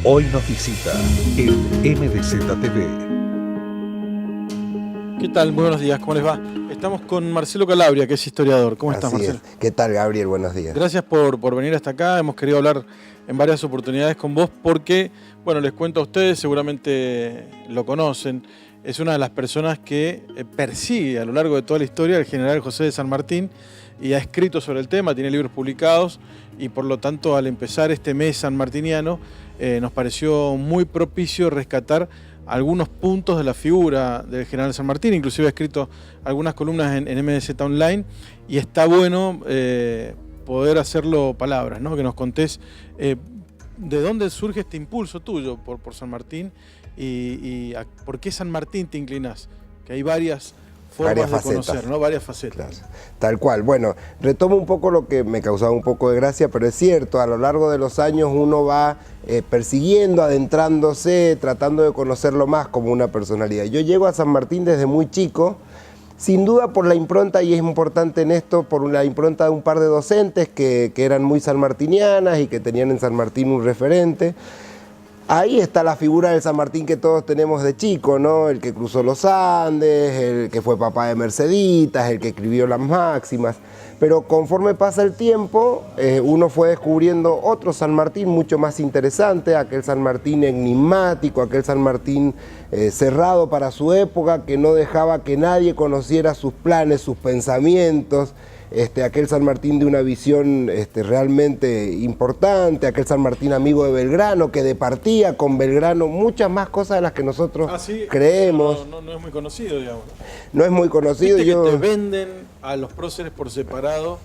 Hoy nos visita el MDZ TV. ¿Qué tal? Muy buenos días, ¿cómo les va? Estamos con Marcelo Calabria, que es historiador. ¿Cómo estás, Marcelo? ¿Qué tal, Gabriel? Buenos días. Gracias por venir hasta acá. Hemos querido hablar en varias oportunidades con vos porque, bueno, les cuento a ustedes, seguramente lo conocen, es una de las personas que persigue a lo largo de toda la historia al general José de San Martín y ha escrito sobre el tema, tiene libros publicados y por lo tanto al empezar este mes sanmartiniano nos pareció muy propicio rescatar algunos puntos de la figura del general San Martín, inclusive ha escrito algunas columnas en MDZ Online y está bueno poder hacerlo palabras, ¿no? Que nos contés de dónde surge este impulso tuyo por San Martín y por qué San Martín te inclinás, que hay varias formas de conocer, ¿no? Varias facetas. Claro. Tal cual. Bueno, retomo un poco lo que me causaba un poco de gracia, pero es cierto, a lo largo de los años uno va persiguiendo, adentrándose, tratando de conocerlo más como una personalidad. Yo llego a San Martín desde muy chico, sin duda por la impronta, y es importante en esto, por la impronta de un par de docentes que eran muy sanmartinianas y que tenían en San Martín un referente. Ahí está la figura del San Martín que todos tenemos de chico, ¿no? El que cruzó los Andes, el que fue papá de Merceditas, el que escribió las máximas. Pero conforme pasa el tiempo, uno fue descubriendo otro San Martín mucho más interesante, aquel San Martín enigmático, aquel San Martín cerrado para su época, que no dejaba que nadie conociera sus planes, sus pensamientos. Aquel San Martín de una visión realmente importante, aquel San Martín amigo de Belgrano, que departía con Belgrano muchas más cosas de las que nosotros creemos. No es muy conocido, digamos. No es muy conocido. Viste que te venden a los próceres por separado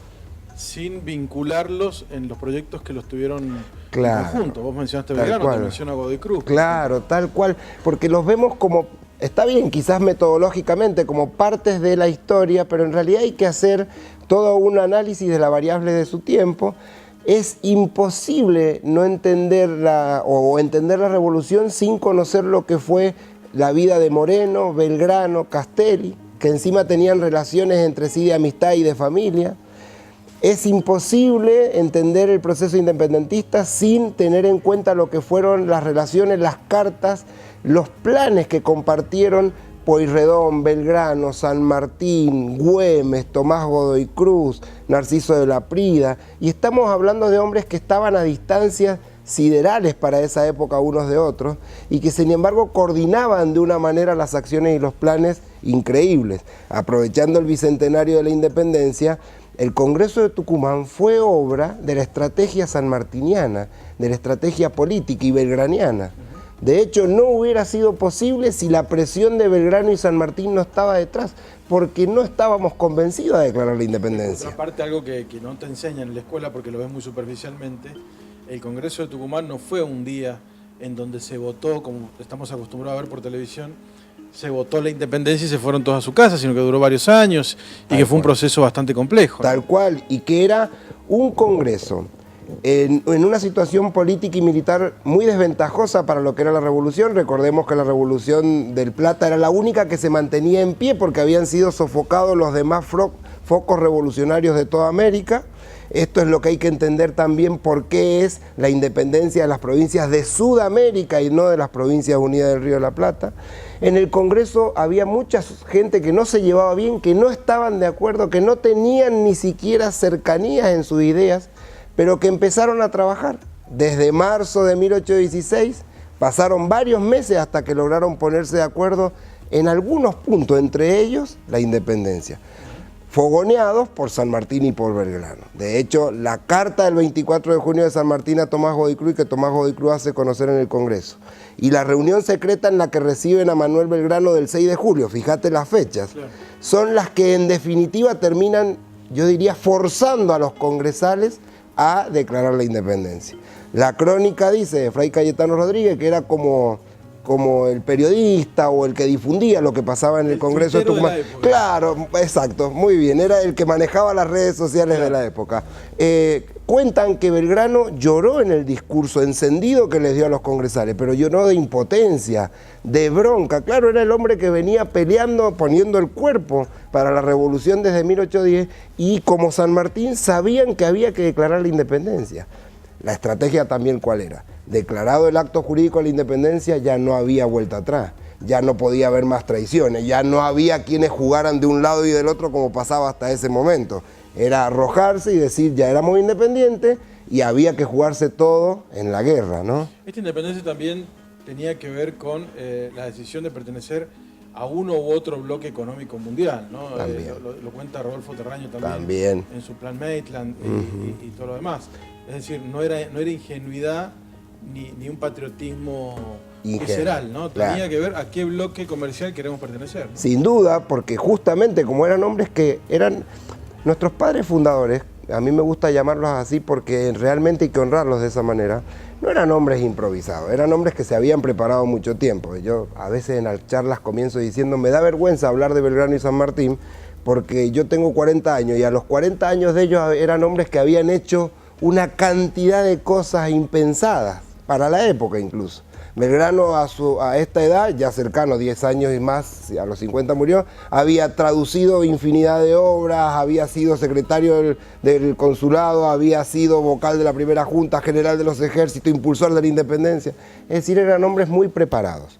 sin vincularlos en los proyectos que los tuvieron en conjunto. Vos mencionaste Belgrano, te menciona Godoy Cruz. Claro, tal cual, porque los vemos como, está bien, quizás metodológicamente, como partes de la historia, pero en realidad hay que hacer todo un análisis de la variable de su tiempo. Es imposible no entender entender la revolución sin conocer lo que fue la vida de Moreno, Belgrano, Castelli, que encima tenían relaciones entre sí de amistad y de familia. Es imposible entender el proceso independentista sin tener en cuenta lo que fueron las relaciones, las cartas, los planes que compartieron Pueyrredón, Belgrano, San Martín, Güemes, Tomás Godoy Cruz, Narciso de la Prida, y estamos hablando de hombres que estaban a distancias siderales para esa época unos de otros y que sin embargo coordinaban de una manera las acciones y los planes increíbles. Aprovechando el bicentenario de la independencia, el Congreso de Tucumán fue obra de la estrategia sanmartiniana, de la estrategia política y belgraniana. De hecho, no hubiera sido posible si la presión de Belgrano y San Martín no estaba detrás, porque no estábamos convencidos de declarar la independencia. Aparte, algo que no te enseñan en la escuela, porque lo ves muy superficialmente, el Congreso de Tucumán no fue un día en donde se votó, como estamos acostumbrados a ver por televisión, se votó la independencia y se fueron todos a su casa, sino que duró varios años y que fue un proceso bastante complejo. Tal cual, y que era un Congreso en una situación política y militar muy desventajosa para lo que era la revolución. Recordemos que la Revolución del Plata era la única que se mantenía en pie porque habían sido sofocados los demás focos revolucionarios de toda América. Esto es lo que hay que entender también por qué es la independencia de las provincias de Sudamérica y no de las provincias unidas del Río de la Plata. En el Congreso había mucha gente que no se llevaba bien, que no estaban de acuerdo, que no tenían ni siquiera cercanías en sus ideas, pero que empezaron a trabajar. Desde marzo de 1816 pasaron varios meses hasta que lograron ponerse de acuerdo en algunos puntos, entre ellos la independencia, fogoneados por San Martín y por Belgrano. De hecho, la carta del 24 de junio de San Martín a Tomás Godoy Cruz, que Tomás Godoy Cruz hace conocer en el Congreso, y la reunión secreta en la que reciben a Manuel Belgrano del 6 de julio, fíjate las fechas, son las que en definitiva terminan, yo diría, forzando a los congresales a declarar la independencia. La crónica dice de Fray Cayetano Rodríguez que era como el periodista o el que difundía lo que pasaba en el Congreso de Tucumán. Claro, exacto, muy bien, era el que manejaba las redes sociales de la época. Cuentan que Belgrano lloró en el discurso encendido que les dio a los congresales, pero lloró de impotencia, de bronca. Claro, era el hombre que venía peleando, poniendo el cuerpo para la revolución desde 1810, y como San Martín sabían que había que declarar la independencia. La estrategia también, ¿cuál era? declarado el acto jurídico de la independencia, ya no había vuelta atrás. Ya no podía haber más traiciones, ya no había quienes jugaran de un lado y del otro como pasaba hasta ese momento. Era arrojarse y decir, ya éramos independientes y había que jugarse todo en la guerra, ¿no? Esta independencia también tenía que ver con la decisión de pertenecer a uno u otro bloque económico mundial, ¿no? Lo cuenta Rodolfo Terraño también en su plan Maitland y todo lo demás. Es decir, no era ingenuidad ni un patriotismo visceral, ¿no? Tenía claro. que ver a qué bloque comercial queremos pertenecer, ¿no? Sin duda, porque justamente como eran hombres que eran nuestros padres fundadores, a mí me gusta llamarlos así porque realmente hay que honrarlos de esa manera, no eran hombres improvisados, eran hombres que se habían preparado mucho tiempo. Yo a veces en las charlas comienzo diciendo, me da vergüenza hablar de Belgrano y San Martín, porque yo tengo 40 años y a los 40 años de ellos eran hombres que habían hecho una cantidad de cosas impensadas, para la época incluso. Belgrano a esta edad, ya cercano, 10 años y más, a los 50 murió, había traducido infinidad de obras, había sido secretario del consulado, había sido vocal de la primera Junta General de los Ejércitos, impulsor de la independencia. Es decir, eran hombres muy preparados.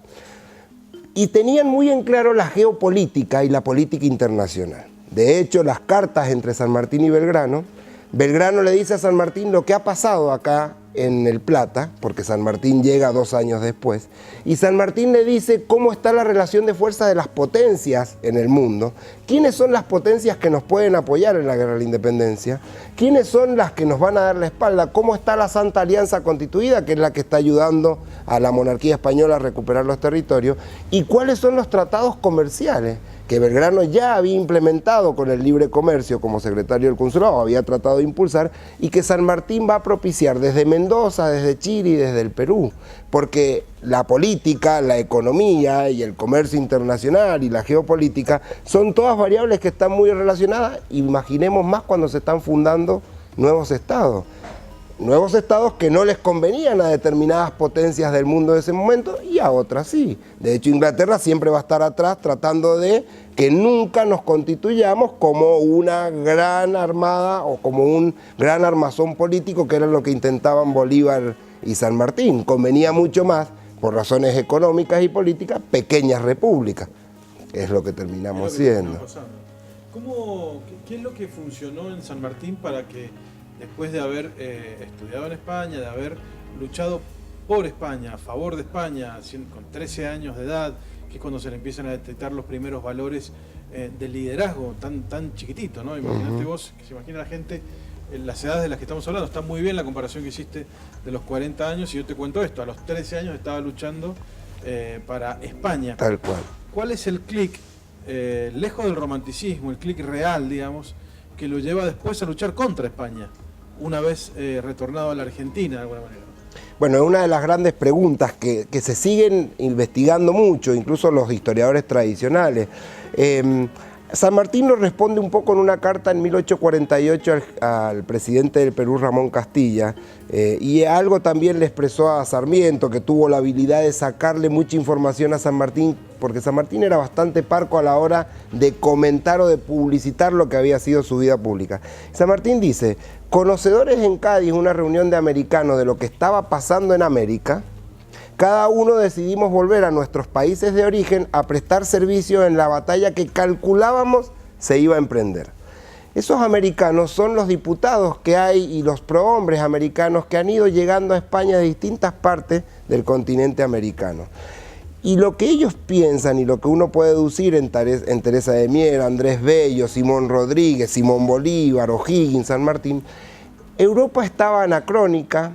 Y tenían muy en claro la geopolítica y la política internacional. De hecho, las cartas entre San Martín y Belgrano, Belgrano le dice a San Martín lo que ha pasado acá en el Plata, porque San Martín llega 2 años después, y San Martín le dice cómo está la relación de fuerza de las potencias en el mundo, quiénes son las potencias que nos pueden apoyar en la guerra de la independencia, quiénes son las que nos van a dar la espalda, cómo está la Santa Alianza Constituida, que es la que está ayudando a la monarquía española a recuperar los territorios, y cuáles son los tratados comerciales que Belgrano ya había implementado con el libre comercio como secretario del consulado, había tratado de impulsar, y que San Martín va a propiciar desde Mendoza, desde Chile y desde el Perú, porque la política, la economía y el comercio internacional y la geopolítica son todas variables que están muy relacionadas. Imaginemos más cuando se están fundando nuevos estados que no les convenían a determinadas potencias del mundo de ese momento y a otras sí. De hecho, Inglaterra siempre va a estar atrás tratando de que nunca nos constituyamos como una gran armada o como un gran armazón político, que era lo que intentaban Bolívar y San Martín. Convenía mucho más, por razones económicas y políticas, pequeñas repúblicas. Es lo que terminamos siendo. ¿Qué es lo que funcionó en San Martín para que, después de haber estudiado en España, de haber luchado por España, a favor de España, con 13 años de edad, que es cuando se le empiezan a detectar los primeros valores del liderazgo tan chiquitito, ¿no? Imagínate vos, que se imagina la gente, en las edades de las que estamos hablando, está muy bien la comparación que hiciste de los 40 años, y yo te cuento esto, a los 13 años estaba luchando para España. Tal cual. ¿Cuál es el clic, lejos del romanticismo, el clic real, digamos, que lo lleva después a luchar contra España, una vez retornado a la Argentina de alguna manera? Bueno, es una de las grandes preguntas que se siguen investigando mucho, incluso los historiadores tradicionales. San Martín lo responde un poco en una carta en 1848 al presidente del Perú, Ramón Castilla, y algo también le expresó a Sarmiento, que tuvo la habilidad de sacarle mucha información a San Martín, porque San Martín era bastante parco a la hora de comentar o de publicitar lo que había sido su vida pública. San Martín dice: conocedores en Cádiz, una reunión de americanos de lo que estaba pasando en América, cada uno decidimos volver a nuestros países de origen a prestar servicio en la batalla que calculábamos se iba a emprender. Esos americanos son los diputados que hay y los prohombres americanos que han ido llegando a España de distintas partes del continente americano. Y lo que ellos piensan y lo que uno puede deducir en Teresa de Mier, Andrés Bello, Simón Rodríguez, Simón Bolívar, O'Higgins, San Martín, Europa estaba anacrónica,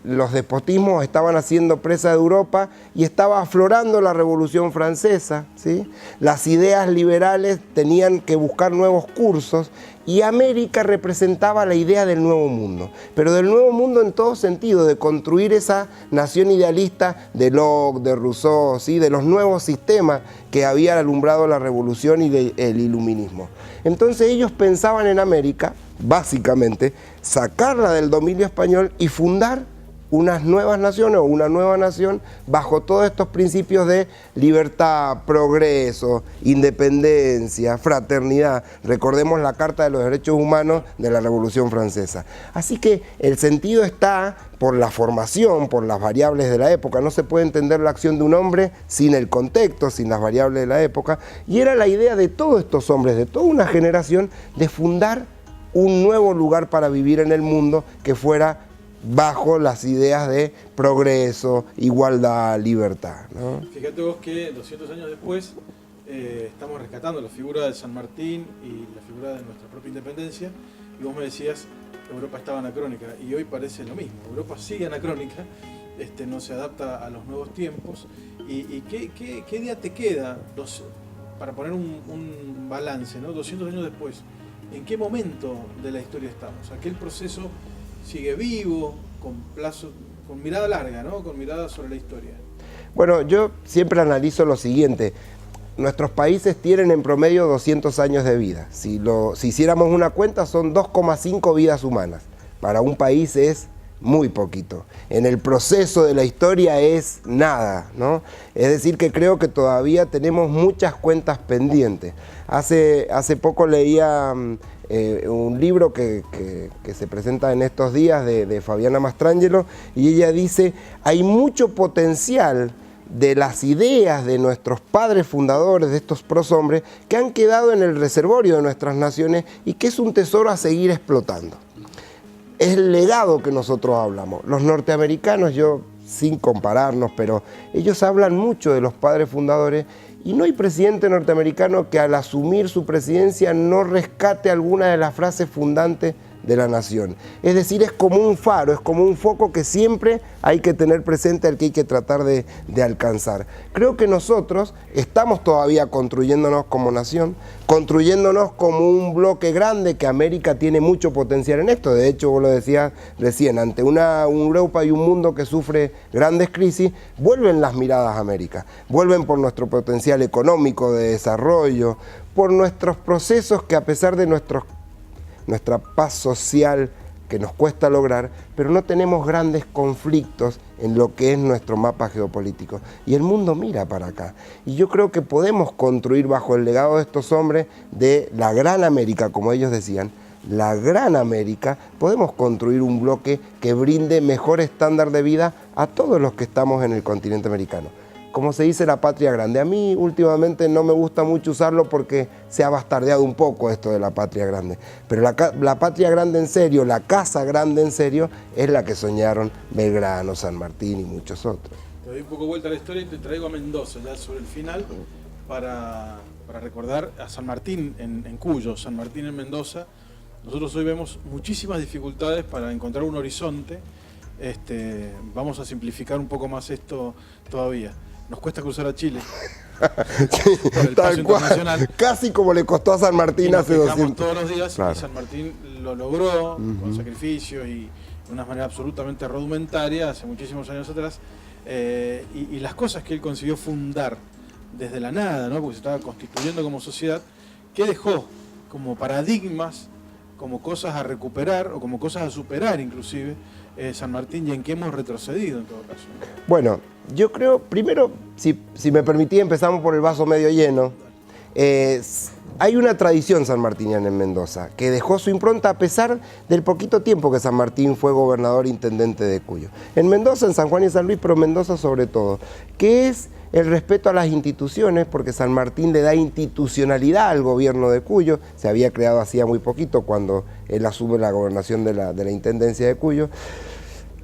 los despotismos estaban haciendo presa de Europa y estaba aflorando la Revolución Francesa, ¿sí? Las ideas liberales tenían que buscar nuevos cursos y América representaba la idea del nuevo mundo, pero del nuevo mundo en todo sentido, de construir esa nación idealista de Locke, de Rousseau, ¿sí? De los nuevos sistemas que había alumbrado la Revolución y el Iluminismo. Entonces ellos pensaban en América, básicamente, sacarla del dominio español y fundar unas nuevas naciones o una nueva nación bajo todos estos principios de libertad, progreso, independencia, fraternidad. Recordemos la Carta de los Derechos Humanos de la Revolución Francesa. Así que el sentido está por la formación, por las variables de la época. No se puede entender la acción de un hombre sin el contexto, sin las variables de la época. Y era la idea de todos estos hombres, de toda una generación, de fundar un nuevo lugar para vivir en el mundo que fuera bajo las ideas de progreso, igualdad, libertad, ¿no? Fíjate vos que 200 años después estamos rescatando la figura de San Martín y la figura de nuestra propia independencia, y vos me decías Europa estaba anacrónica, y hoy parece lo mismo. Europa sigue anacrónica, no se adapta a los nuevos tiempos. ¿Y qué día te queda para poner un balance, ¿no? 200 años después? ¿En qué momento de la historia estamos? Aquel proceso sigue vivo, con mirada larga, ¿no? Con mirada sobre la historia. Bueno, yo siempre analizo lo siguiente. Nuestros países tienen en promedio 200 años de vida. Si hiciéramos una cuenta, son 2,5 vidas humanas. Para un país es muy poquito. En el proceso de la historia es nada, ¿no? Es decir, que creo que todavía tenemos muchas cuentas pendientes. Hace poco leía un libro que se presenta en estos días de Fabiana Mastrangelo, y ella dice, hay mucho potencial de las ideas de nuestros padres fundadores, de estos proshombres, que han quedado en el reservorio de nuestras naciones y que es un tesoro a seguir explotando. Es el legado que nosotros hablamos. Los norteamericanos, yo sin compararnos, pero ellos hablan mucho de los padres fundadores, y no hay presidente norteamericano que al asumir su presidencia no rescate alguna de las frases fundantes de la nación. Es decir, es como un faro, es como un foco que siempre hay que tener presente, al que hay que tratar de alcanzar. Creo que nosotros estamos todavía construyéndonos como nación, construyéndonos como un bloque grande, que América tiene mucho potencial en esto. De hecho, vos lo decías recién, ante una Europa y un mundo que sufre grandes crisis, vuelven las miradas a América, vuelven por nuestro potencial económico de desarrollo, por nuestros procesos que, a pesar de nuestra paz social que nos cuesta lograr, pero no tenemos grandes conflictos en lo que es nuestro mapa geopolítico. Y el mundo mira para acá. Y yo creo que podemos construir, bajo el legado de estos hombres, de la gran América, como ellos decían, la gran América, podemos construir un bloque que brinde mejor estándar de vida a todos los que estamos en el continente americano. Como se dice, la patria grande. A mí últimamente no me gusta mucho usarlo porque se ha bastardeado un poco esto de la patria grande. Pero la patria grande en serio, la casa grande en serio, es la que soñaron Belgrano, San Martín y muchos otros. Te doy un poco vuelta a la historia y te traigo a Mendoza, ya sobre el final, para recordar a San Martín en Cuyo, San Martín en Mendoza. Nosotros hoy vemos muchísimas dificultades para encontrar un horizonte. Vamos a simplificar un poco más esto todavía. Nos cuesta cruzar a Chile. Sí, por el paso internacional. Casi como le costó a San Martín hace 200. Todos los días, claro. Y San Martín lo logró con sacrificio y de una manera absolutamente rudimentaria hace muchísimos años atrás. Y las cosas que él consiguió fundar desde la nada, ¿no? Porque se estaba constituyendo como sociedad, que dejó como paradigmas, como cosas a recuperar o como cosas a superar inclusive, San Martín, y en que hemos retrocedido en todo caso. Bueno, yo creo, primero, si me permitís, empezamos por el vaso medio lleno. Hay una tradición sanmartiniana en Mendoza que dejó su impronta a pesar del poquito tiempo que San Martín fue gobernador e intendente de Cuyo. En Mendoza, en San Juan y en San Luis, pero en Mendoza sobre todo, que es el respeto a las instituciones, porque San Martín le da institucionalidad al gobierno de Cuyo. Se había creado hacía muy poquito cuando él asume la gobernación de la intendencia de Cuyo.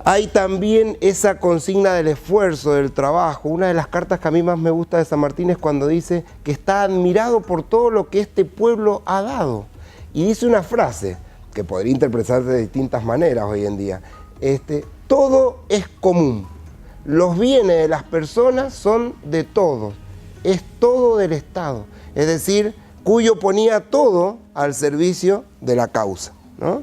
Hay también esa consigna del esfuerzo, del trabajo. Una de las cartas que a mí más me gusta de San Martín es cuando dice que está admirado por todo lo que este pueblo ha dado. Y dice una frase que podría interpretarse de distintas maneras hoy en día. Todo es común. Los bienes de las personas son de todos. Es todo del Estado. Es decir, Cuyo ponía todo al servicio de la causa, ¿no?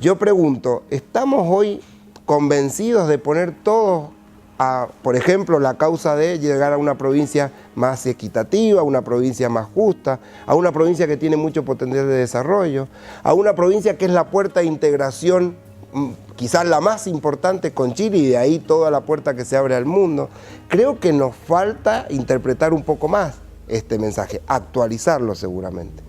Yo pregunto, ¿estamos hoy convencidos de poner todo a, por ejemplo, la causa de llegar a una provincia más equitativa, a una provincia más justa, a una provincia que tiene mucho potencial de desarrollo, a una provincia que es la puerta de integración quizás la más importante con Chile, y de ahí toda la puerta que se abre al mundo. Creo que nos falta interpretar un poco más este mensaje, actualizarlo seguramente.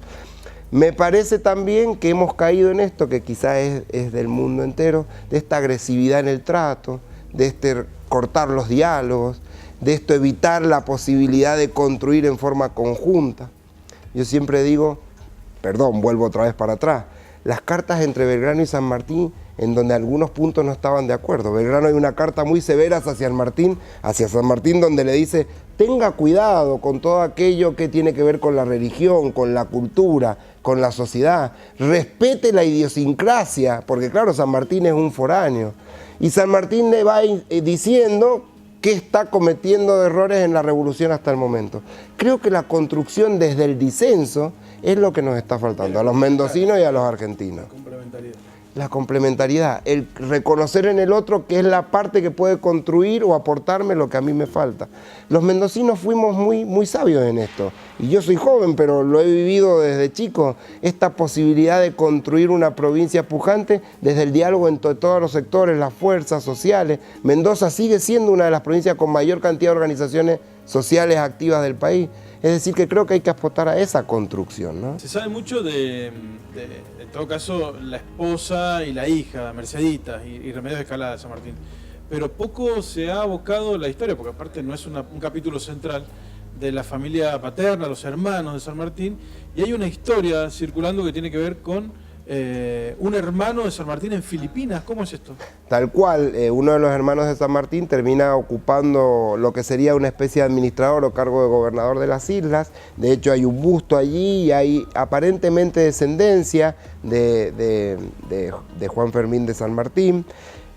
Me parece también que hemos caído en esto, que quizás es del mundo entero, de esta agresividad en el trato, de este cortar los diálogos, de esto evitar la posibilidad de construir en forma conjunta. Yo siempre digo, perdón, vuelvo otra vez para atrás, las cartas entre Belgrano y San Martín, en donde algunos puntos no estaban de acuerdo. Belgrano hay una carta muy severa hacia San Martín, donde le dice, tenga cuidado con todo aquello que tiene que ver con la religión, con la cultura, con la sociedad, respete la idiosincrasia, porque claro, San Martín es un foráneo. Y San Martín le va diciendo qué está cometiendo de errores en la revolución hasta el momento. Creo que la construcción desde el disenso es lo que nos está faltando, a los mendocinos y a los argentinos. La complementariedad, el reconocer en el otro que es la parte que puede construir o aportarme lo que a mí me falta. Los mendocinos fuimos muy sabios en esto, y yo soy joven, pero lo he vivido desde chico, esta posibilidad de construir una provincia pujante desde el diálogo entre todos los sectores, las fuerzas sociales. Mendoza sigue siendo una de las provincias con mayor cantidad de organizaciones sociales activas del país. Es decir, que creo que hay que apostar a esa construcción, ¿no? Se sabe mucho en todo caso, la esposa y la hija, Mercedita y Remedios de Escalada de San Martín. Pero poco se ha abocado la historia, porque aparte no es un capítulo central de la familia paterna, los hermanos de San Martín, y hay una historia circulando que tiene que ver con un hermano de San Martín en Filipinas. ¿Cómo es esto? Tal cual, uno de los hermanos de San Martín termina ocupando lo que sería una especie de administrador o cargo de gobernador de las islas. De hecho hay un busto allí y hay aparentemente descendencia de Juan Fermín de San Martín.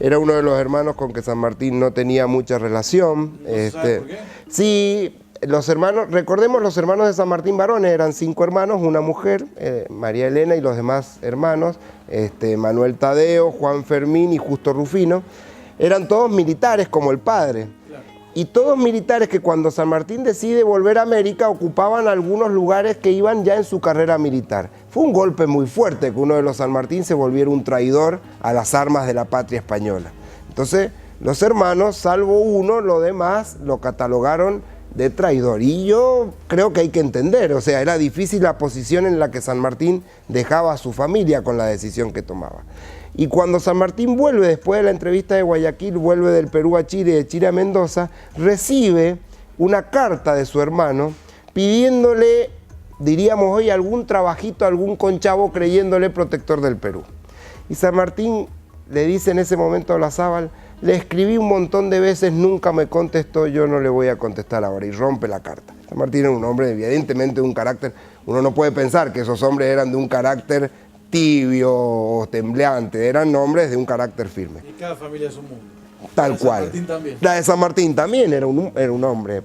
Era uno de los hermanos con que San Martín no tenía mucha relación. ¿Sabes por qué? Sí. Los hermanos, recordemos, los hermanos de San Martín varones eran 5 hermanos, una mujer, María Elena, y los demás hermanos, Manuel Tadeo, Juan Fermín y Justo Rufino, eran todos militares como el padre. Claro. Y todos militares que cuando San Martín decide volver a América ocupaban algunos lugares que iban ya en su carrera militar. Fue un golpe muy fuerte que uno de los San Martín se volviera un traidor a las armas de la patria española. Entonces, los hermanos, salvo uno, lo demás lo catalogaron de traidor. Y yo creo que hay que entender, o sea, era difícil la posición en la que San Martín dejaba a su familia con la decisión que tomaba. Y cuando San Martín vuelve, después de la entrevista de Guayaquil, vuelve del Perú a Chile y de Chile a Mendoza, recibe una carta de su hermano pidiéndole, diríamos hoy, algún trabajito, algún conchavo, creyéndole protector del Perú. Y San Martín le dice en ese momento a Olazábal, le escribí un montón de veces, nunca me contestó, yo no le voy a contestar ahora, y rompe la carta. San Martín era un hombre evidentemente de un carácter, uno no puede pensar que esos hombres eran de un carácter tibio o tembleante, eran hombres de un carácter firme. Y cada familia es un mundo. Tal cual. San Martín también. La de San Martín también era un hombre,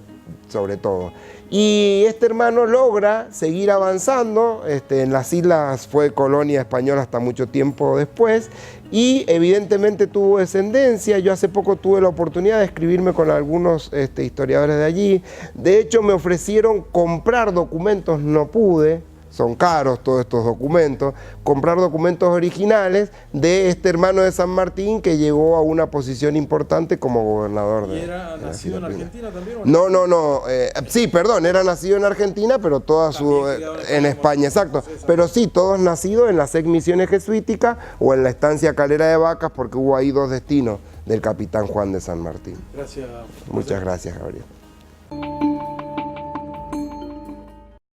sobre todo. Y este hermano logra seguir avanzando, en las islas fue colonia española hasta mucho tiempo después, y evidentemente tuvo descendencia. Yo hace poco tuve la oportunidad de escribirme con algunos historiadores de allí. De hecho me ofrecieron comprar documentos, no pude. Son caros todos estos documentos, comprar documentos originales de este hermano de San Martín que llegó a una posición importante como gobernador. ¿Y era nacido en Argentina también? No. Sí, perdón, era nacido en Argentina, pero toda en España, exacto. Pero sí, todos nacidos en las 6 misiones jesuíticas o en la estancia Calera de Vacas, porque hubo ahí 2 destinos del capitán Juan de San Martín. Gracias. Muchas gracias, Gabriel.